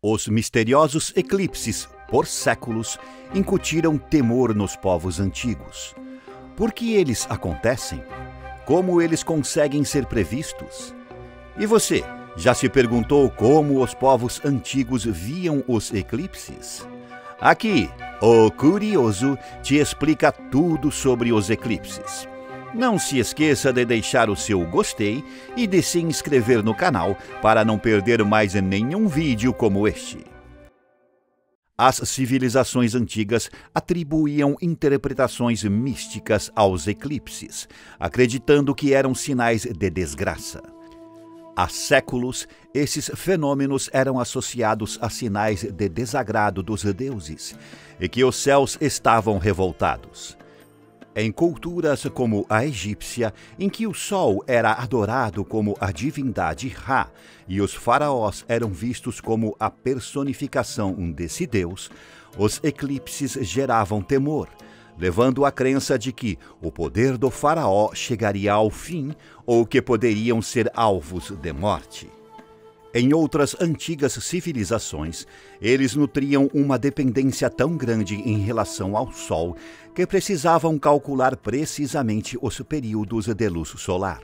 Os misteriosos eclipses, por séculos, incutiram temor nos povos antigos. Por que eles acontecem? Como eles conseguem ser previstos? E você, já se perguntou como os povos antigos viam os eclipses? Aqui, o Curioso te explica tudo sobre os eclipses. Não se esqueça de deixar o seu gostei e de se inscrever no canal para não perder mais nenhum vídeo como este. As civilizações antigas atribuíam interpretações místicas aos eclipses, acreditando que eram sinais de desgraça. Há séculos, esses fenômenos eram associados a sinais de desagrado dos deuses e que os céus estavam revoltados. Em culturas como a egípcia, em que o sol era adorado como a divindade Ra e os faraós eram vistos como a personificação desse deus, os eclipses geravam temor, levando à crença de que o poder do faraó chegaria ao fim ou que poderiam ser alvos de morte. Em outras antigas civilizações, eles nutriam uma dependência tão grande em relação ao Sol que precisavam calcular precisamente os períodos de luz solar.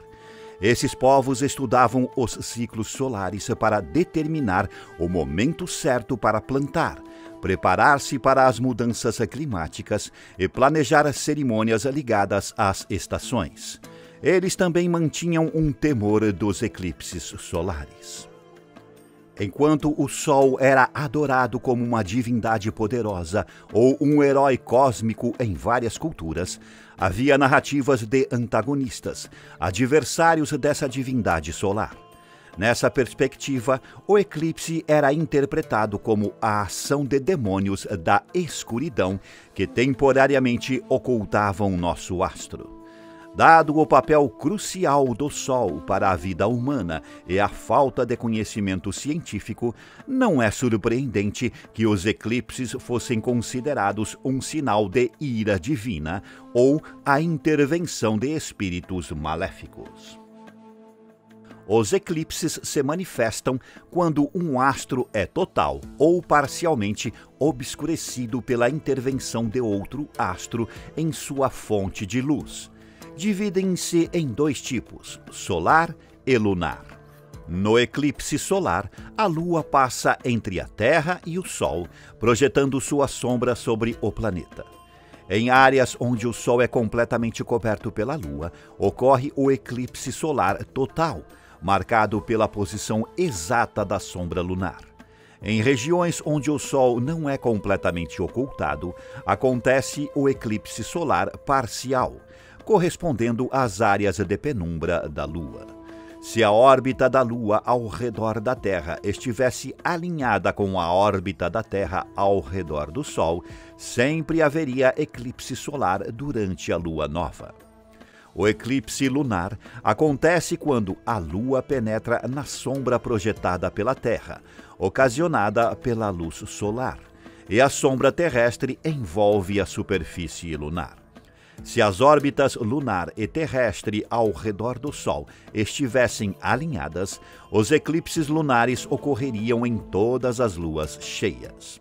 Esses povos estudavam os ciclos solares para determinar o momento certo para plantar, preparar-se para as mudanças climáticas e planejar cerimônias ligadas às estações. Eles também mantinham um temor dos eclipses solares. Enquanto o Sol era adorado como uma divindade poderosa ou um herói cósmico em várias culturas, havia narrativas de antagonistas, adversários dessa divindade solar. Nessa perspectiva, o eclipse era interpretado como a ação de demônios da escuridão que temporariamente ocultavam nosso astro. Dado o papel crucial do Sol para a vida humana e a falta de conhecimento científico, não é surpreendente que os eclipses fossem considerados um sinal de ira divina ou a intervenção de espíritos maléficos. Os eclipses se manifestam quando um astro é total ou parcialmente obscurecido pela intervenção de outro astro em sua fonte de luz. Dividem-se em dois tipos, solar e lunar. No eclipse solar, a Lua passa entre a Terra e o Sol, projetando sua sombra sobre o planeta. Em áreas onde o Sol é completamente coberto pela Lua, ocorre o eclipse solar total, marcado pela posição exata da sombra lunar. Em regiões onde o Sol não é completamente ocultado, acontece o eclipse solar parcial, correspondendo às áreas de penumbra da Lua. Se a órbita da Lua ao redor da Terra estivesse alinhada com a órbita da Terra ao redor do Sol, sempre haveria eclipse solar durante a Lua nova. O eclipse lunar acontece quando a Lua penetra na sombra projetada pela Terra, ocasionada pela luz solar, e a sombra terrestre envolve a superfície lunar. Se as órbitas lunar e terrestre ao redor do Sol estivessem alinhadas, os eclipses lunares ocorreriam em todas as luas cheias.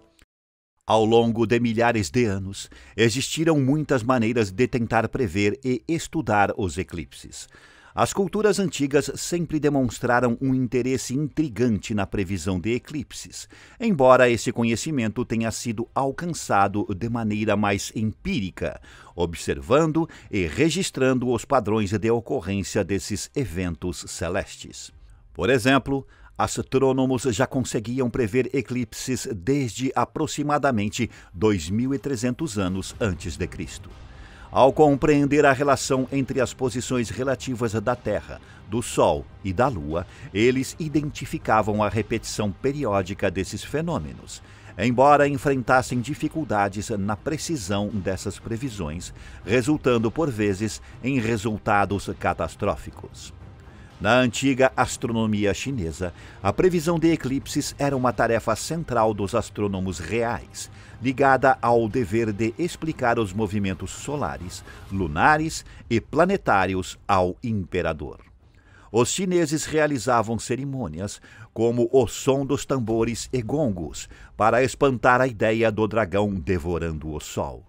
Ao longo de milhares de anos, existiram muitas maneiras de tentar prever e estudar os eclipses. As culturas antigas sempre demonstraram um interesse intrigante na previsão de eclipses, embora esse conhecimento tenha sido alcançado de maneira mais empírica, observando e registrando os padrões de ocorrência desses eventos celestes. Por exemplo, astrônomos já conseguiam prever eclipses desde aproximadamente 2.300 anos antes de Cristo. Ao compreender a relação entre as posições relativas da Terra, do Sol e da Lua, eles identificavam a repetição periódica desses fenômenos, embora enfrentassem dificuldades na precisão dessas previsões, resultando por vezes em resultados catastróficos. Na antiga astronomia chinesa, a previsão de eclipses era uma tarefa central dos astrônomos reais, ligada ao dever de explicar os movimentos solares, lunares e planetários ao imperador. os chineses realizavam cerimônias, como o som dos tambores e gongos, para espantar a ideia do dragão devorando o sol.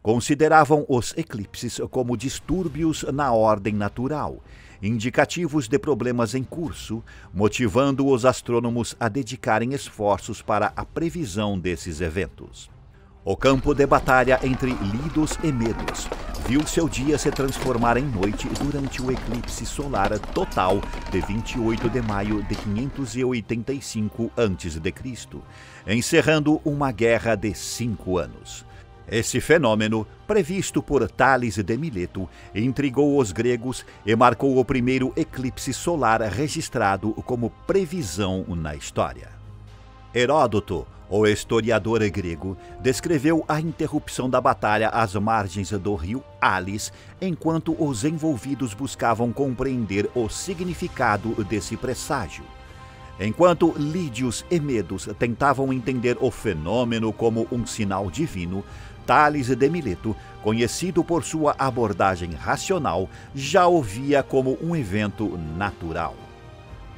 Consideravam os eclipses como distúrbios na ordem natural, indicativos de problemas em curso, motivando os astrônomos a dedicarem esforços para a previsão desses eventos. O campo de batalha entre lidos e medos viu seu dia se transformar em noite durante o eclipse solar total de 28 de maio de 585 a.C., encerrando uma guerra de 5 anos. Esse fenômeno, previsto por Tales de Mileto, intrigou os gregos e marcou o primeiro eclipse solar registrado como previsão na história. Heródoto, o historiador grego, descreveu a interrupção da batalha às margens do rio Alis, enquanto os envolvidos buscavam compreender o significado desse presságio. Enquanto lídios e medos tentavam entender o fenômeno como um sinal divino, Tales de Mileto, conhecido por sua abordagem racional, já o via como um evento natural.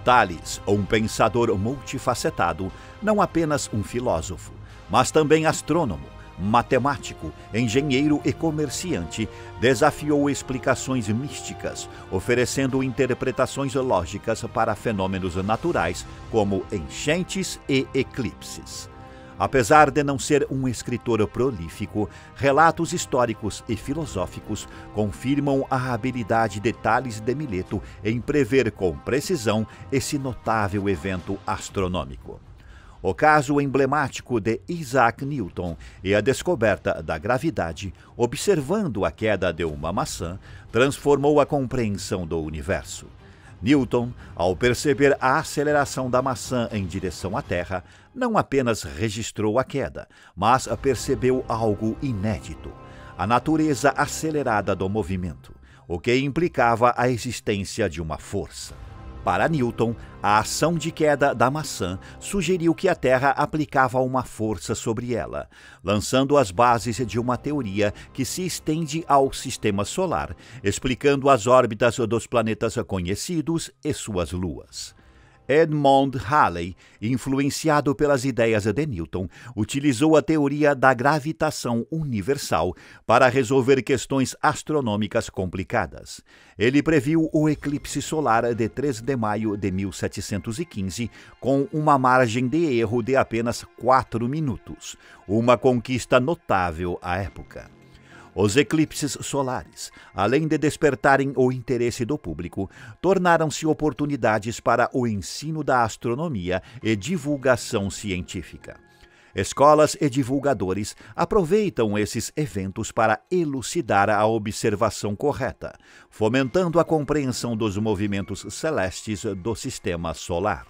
Tales, um pensador multifacetado, não apenas um filósofo, mas também astrônomo, matemático, engenheiro e comerciante, desafiou explicações místicas, oferecendo interpretações lógicas para fenômenos naturais como enchentes e eclipses. Apesar de não ser um escritor prolífico, relatos históricos e filosóficos confirmam a habilidade de Tales de Mileto em prever com precisão esse notável evento astronômico. O caso emblemático de Isaac Newton e a descoberta da gravidade, observando a queda de uma maçã, transformou a compreensão do universo. Newton, ao perceber a aceleração da maçã em direção à Terra, não apenas registrou a queda, mas percebeu algo inédito: a natureza acelerada do movimento, o que implicava a existência de uma força. Para Newton, a ação de queda da maçã sugeriu que a Terra aplicava uma força sobre ela, lançando as bases de uma teoria que se estende ao sistema solar, explicando as órbitas dos planetas conhecidos e suas luas. Edmond Halley, influenciado pelas ideias de Newton, utilizou a teoria da gravitação universal para resolver questões astronômicas complicadas. Ele previu o eclipse solar de 3 de maio de 1715 com uma margem de erro de apenas 4 minutos, uma conquista notável à época. Os eclipses solares, além de despertarem o interesse do público, tornaram-se oportunidades para o ensino da astronomia e divulgação científica. Escolas e divulgadores aproveitam esses eventos para elucidar a observação correta, fomentando a compreensão dos movimentos celestes do sistema solar.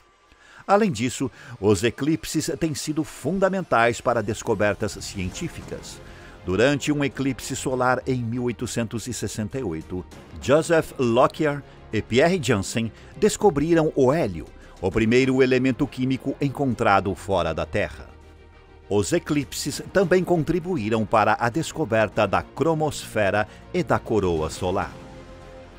Além disso, os eclipses têm sido fundamentais para descobertas científicas. Durante um eclipse solar em 1868, Joseph Lockyer e Pierre Janssen descobriram o hélio, o primeiro elemento químico encontrado fora da Terra. Os eclipses também contribuíram para a descoberta da cromosfera e da coroa solar.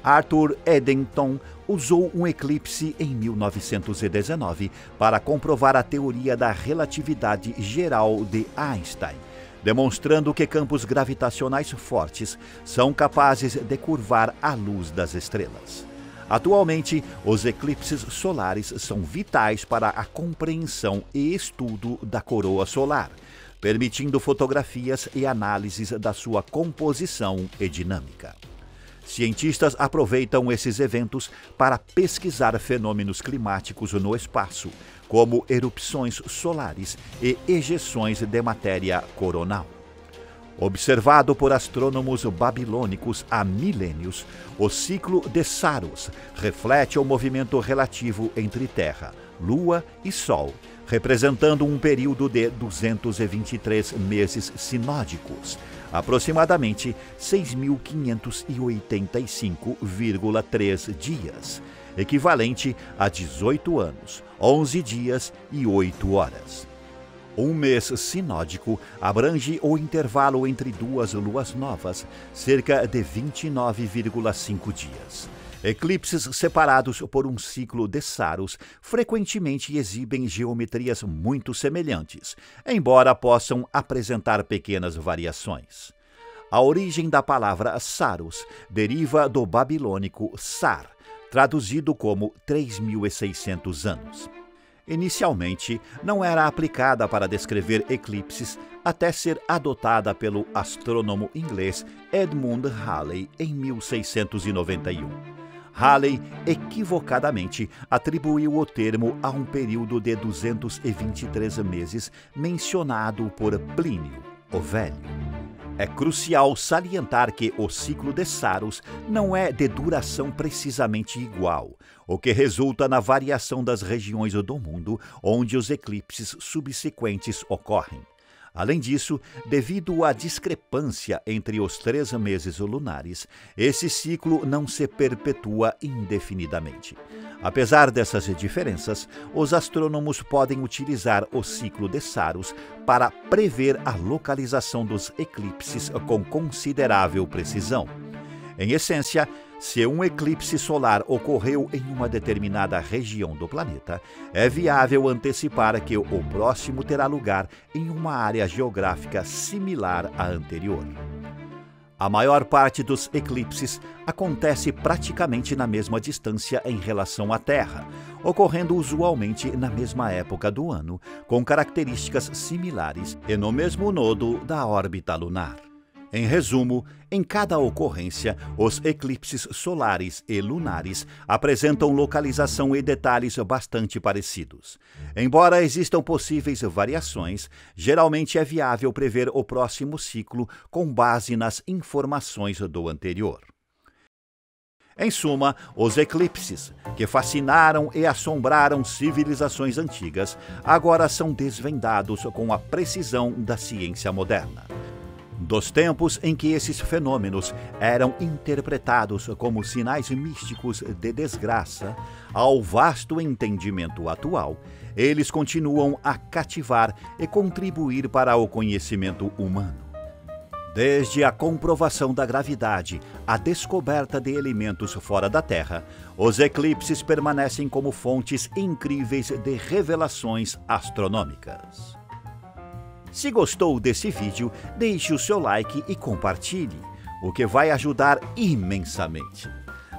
Arthur Eddington usou um eclipse em 1919 para comprovar a teoria da relatividade geral de Einstein, demonstrando que campos gravitacionais fortes são capazes de curvar a luz das estrelas. Atualmente, os eclipses solares são vitais para a compreensão e estudo da coroa solar, permitindo fotografias e análises da sua composição e dinâmica. Cientistas aproveitam esses eventos para pesquisar fenômenos climáticos no espaço, como erupções solares e ejeções de matéria coronal. Observado por astrônomos babilônicos há milênios, o ciclo de Saros reflete o movimento relativo entre Terra, Lua e Sol, representando um período de 223 meses sinódicos, aproximadamente 6.585,3 dias, equivalente a 18 anos, 11 dias e 8 horas. Um mês sinódico abrange o intervalo entre duas luas novas, cerca de 29,5 dias. Eclipses separados por um ciclo de Saros frequentemente exibem geometrias muito semelhantes, embora possam apresentar pequenas variações. A origem da palavra Saros deriva do babilônico Sar, traduzido como 3.600 anos. Inicialmente, não era aplicada para descrever eclipses até ser adotada pelo astrônomo inglês Edmund Halley em 1691. Halley, equivocadamente, atribuiu o termo a um período de 223 meses mencionado por Plínio, o Velho. É crucial salientar que o ciclo de Saros não é de duração precisamente igual, o que resulta na variação das regiões do mundo onde os eclipses subsequentes ocorrem. Além disso, devido à discrepância entre os 3 meses lunares, esse ciclo não se perpetua indefinidamente. Apesar dessas diferenças, os astrônomos podem utilizar o ciclo de Saros para prever a localização dos eclipses com considerável precisão. Em essência, se um eclipse solar ocorreu em uma determinada região do planeta, é viável antecipar que o próximo terá lugar em uma área geográfica similar à anterior. A maior parte dos eclipses acontece praticamente na mesma distância em relação à Terra, ocorrendo usualmente na mesma época do ano, com características similares e no mesmo nodo da órbita lunar. Em resumo, em cada ocorrência, os eclipses solares e lunares apresentam localização e detalhes bastante parecidos. Embora existam possíveis variações, geralmente é viável prever o próximo ciclo com base nas informações do anterior. Em suma, os eclipses, que fascinaram e assombraram civilizações antigas, agora são desvendados com a precisão da ciência moderna. Dos tempos em que esses fenômenos eram interpretados como sinais místicos de desgraça, ao vasto entendimento atual, eles continuam a cativar e contribuir para o conhecimento humano. Desde a comprovação da gravidade à descoberta de elementos fora da Terra, os eclipses permanecem como fontes incríveis de revelações astronômicas. Se gostou desse vídeo, deixe o seu like e compartilhe, o que vai ajudar imensamente.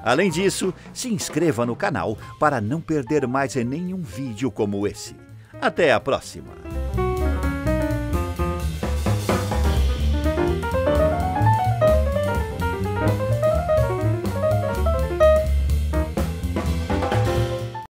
Além disso, se inscreva no canal para não perder mais nenhum vídeo como esse. Até a próxima!